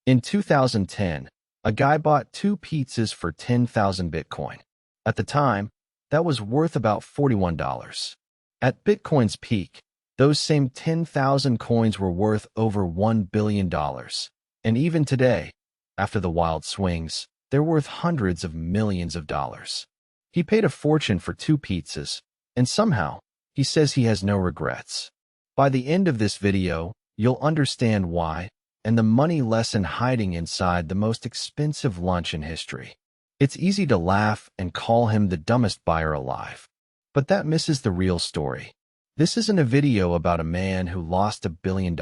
In 2010, a guy bought 2 pizzas for 10,000 Bitcoin. At the time, that was worth about $41. At Bitcoin's peak, those same 10,000 coins were worth over $1 billion. And even today, after the wild swings, they're worth hundreds of millions of dollars. He paid a fortune for 2 pizzas, and somehow, he says he has no regrets. By the end of this video, you'll understand why, and the money lesson hiding inside the most expensive lunch in history. It's easy to laugh and call him the dumbest buyer alive. But that misses the real story. This isn't a video about a man who lost $1 billion.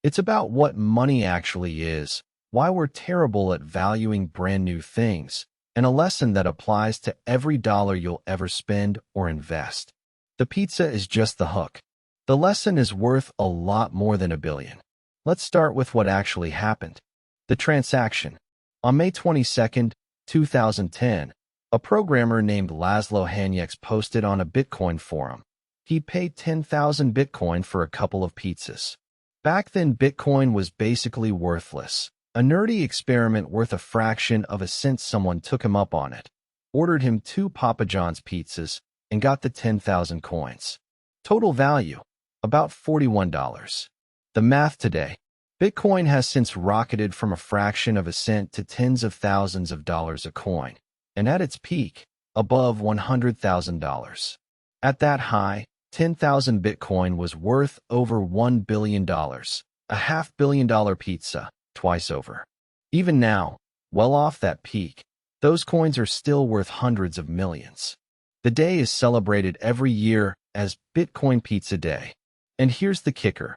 It's about what money actually is, why we're terrible at valuing brand new things, and a lesson that applies to every dollar you'll ever spend or invest. The pizza is just the hook. The lesson is worth a lot more than $1 billion. Let's start with what actually happened. The transaction. On May 22, 2010, a programmer named Laszlo Hanyecz posted on a Bitcoin forum. He paid 10,000 Bitcoin for a couple of pizzas. Back then, Bitcoin was basically worthless. A nerdy experiment worth a fraction of a cent. Someone took him up on it, ordered him 2 Papa John's pizzas, and got the 10,000 coins. Total value, about $41. The math today. Bitcoin has since rocketed from a fraction of a cent to tens of thousands of dollars a coin, and at its peak, above $100,000. At that high, 10,000 Bitcoin was worth over $1 billion, a $500 pizza, twice over. Even now, well off that peak, those coins are still worth hundreds of millions. The day is celebrated every year as Bitcoin Pizza Day. And here's the kicker.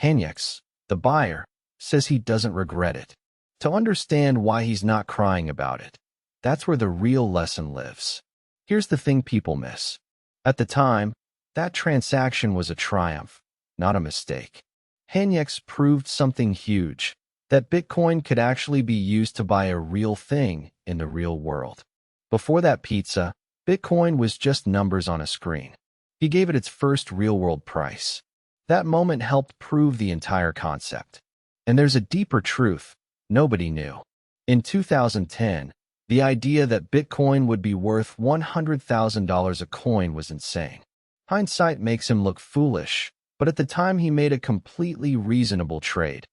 Hanyecz, the buyer, says he doesn't regret it. To understand why he's not crying about it, that's where the real lesson lives. Here's the thing people miss. At the time, that transaction was a triumph, not a mistake. Hanyecz proved something huge, that Bitcoin could actually be used to buy a real thing in the real world. Before that pizza, Bitcoin was just numbers on a screen. He gave it its first real-world price. That moment helped prove the entire concept. And there's a deeper truth nobody knew. In 2010, the idea that Bitcoin would be worth $100,000 a coin was insane. Hindsight makes him look foolish, but at the time he made a completely reasonable trade.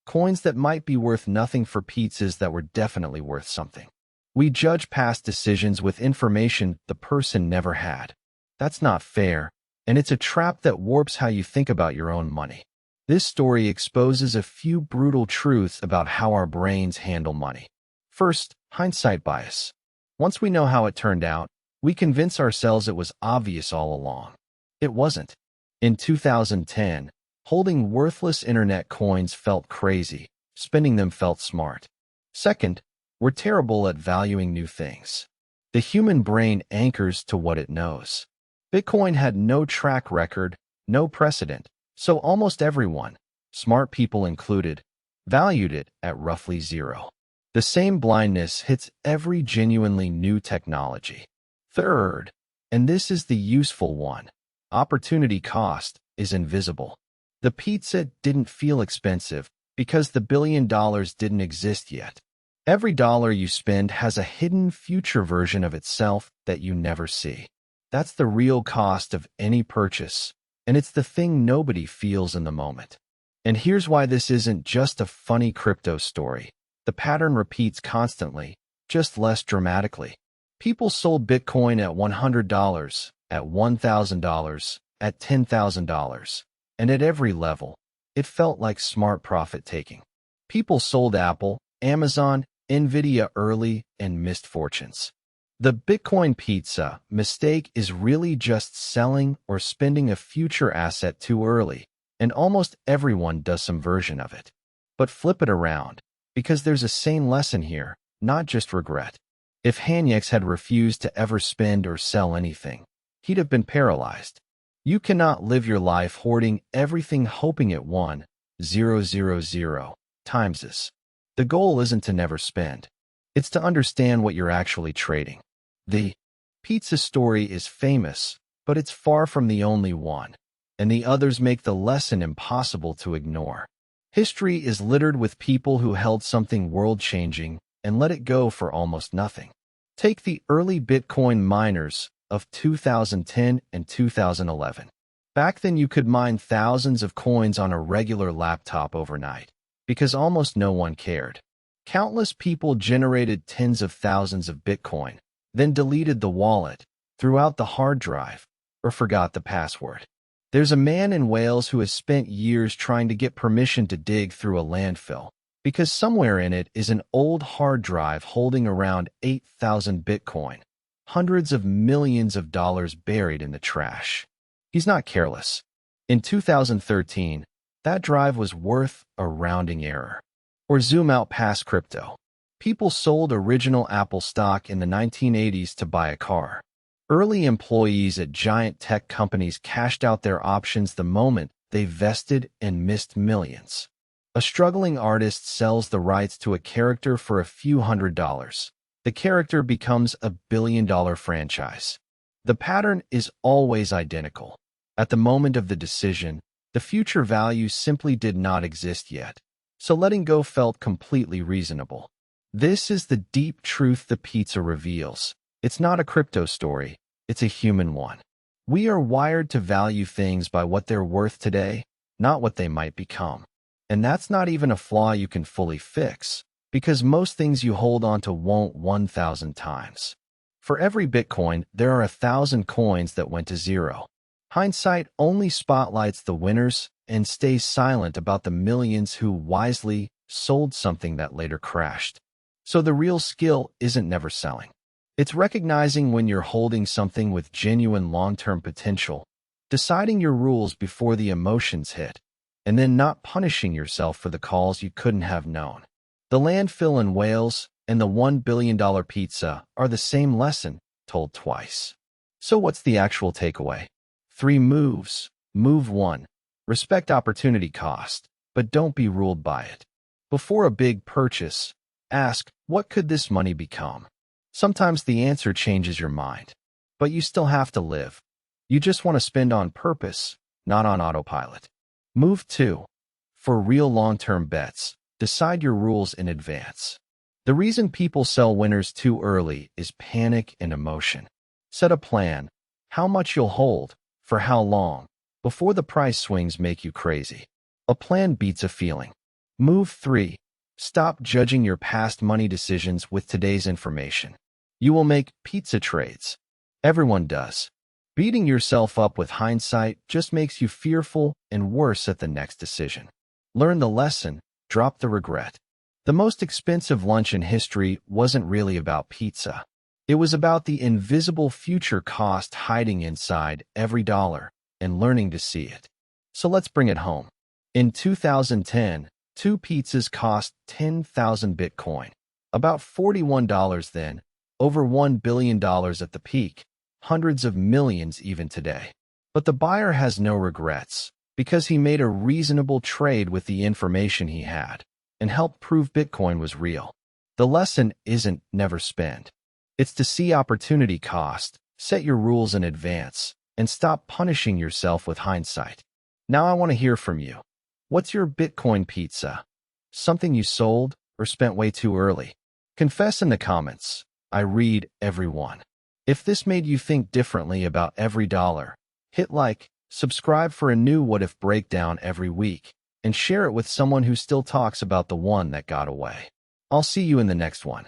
Coins that might be worth nothing for pizzas that were definitely worth something. We judge past decisions with information the person never had. That's not fair, and it's a trap that warps how you think about your own money. This story exposes a few brutal truths about how our brains handle money. First, hindsight bias. Once we know how it turned out, we convince ourselves it was obvious all along. It wasn't. In 2010, holding worthless internet coins felt crazy. Spending them felt smart. Second, we're terrible at valuing new things. The human brain anchors to what it knows. Bitcoin had no track record, no precedent, so almost everyone, smart people included, valued it at roughly zero. The same blindness hits every genuinely new technology. Third, and this is the useful one, opportunity cost is invisible. The pizza didn't feel expensive because the $1 billion didn't exist yet. Every dollar you spend has a hidden future version of itself that you never see. That's the real cost of any purchase, and it's the thing nobody feels in the moment. And here's why this isn't just a funny crypto story. The pattern repeats constantly, just less dramatically. People sold Bitcoin at $100, at $1,000, at $10,000, and at every level. It felt like smart profit-taking. People sold Apple, Amazon, Nvidia early and missed fortunes. The Bitcoin pizza mistake is really just selling or spending a future asset too early, and almost everyone does some version of it. But flip it around, because there's a sane lesson here, not just regret. If Hanyecz had refused to ever spend or sell anything, he'd have been paralyzed. You cannot live your life hoarding everything hoping it 1,000 times. The goal isn't to never spend. It's to understand what you're actually trading. The pizza story is famous, but it's far from the only one, and the others make the lesson impossible to ignore. History is littered with people who held something world-changing and let it go for almost nothing. Take the early Bitcoin miners of 2010 and 2011. Back then you could mine thousands of coins on a regular laptop overnight, because almost no one cared. Countless people generated tens of thousands of Bitcoin, then deleted the wallet, threw out the hard drive, or forgot the password. There's a man in Wales who has spent years trying to get permission to dig through a landfill, because somewhere in it is an old hard drive holding around 8,000 Bitcoin, hundreds of millions of dollars buried in the trash. He's not careless. In 2013, that drive was worth a rounding error. Or zoom out past crypto. People sold original Apple stock in the 1980s to buy a car. Early employees at giant tech companies cashed out their options the moment they vested and missed millions. A struggling artist sells the rights to a character for a few $100s. The character becomes a billion-dollar franchise. The pattern is always identical. At the moment of the decision, the future value simply did not exist yet, so letting go felt completely reasonable. This is the deep truth the pizza reveals. It's not a crypto story, it's a human one. We are wired to value things by what they're worth today, not what they might become. And that's not even a flaw you can fully fix, because most things you hold on to won't 1,000 times. For every Bitcoin, there are 1,000 coins that went to zero. Hindsight only spotlights the winners and stays silent about the millions who wisely sold something that later crashed. So the real skill isn't never selling. It's recognizing when you're holding something with genuine long-term potential, deciding your rules before the emotions hit, and then not punishing yourself for the calls you couldn't have known. The landfill in Wales and the $1 billion pizza are the same lesson, told twice. So what's the actual takeaway? 3 moves. Move 1. Respect opportunity cost, but don't be ruled by it. Before a big purchase, ask, what could this money become? Sometimes the answer changes your mind, but you still have to live. You just want to spend on purpose, not on autopilot. Move 2. For real long-term bets, decide your rules in advance. The reason people sell winners too early is panic and emotion. Set a plan, how much you'll hold, for how long, before the price swings make you crazy. A plan beats a feeling. Move 3. Stop judging your past money decisions with today's information. You will make pizza trades. Everyone does. Beating yourself up with hindsight just makes you fearful and worse at the next decision. Learn the lesson, drop the regret. The most expensive lunch in history wasn't really about pizza. It was about the invisible future cost hiding inside every dollar and learning to see it. So let's bring it home. In 2010, 2 pizzas cost 10,000 Bitcoin, about $41 then, over $1 billion at the peak, hundreds of millions even today. But the buyer has no regrets, because he made a reasonable trade with the information he had, and helped prove Bitcoin was real. The lesson isn't never spend. It's to see opportunity cost, set your rules in advance, and stop punishing yourself with hindsight. Now I want to hear from you. What's your Bitcoin pizza? Something you sold or spent way too early? Confess in the comments. I read every one. If this made you think differently about every dollar, hit like, subscribe for a new What If breakdown every week, and share it with someone who still talks about the one that got away. I'll see you in the next one.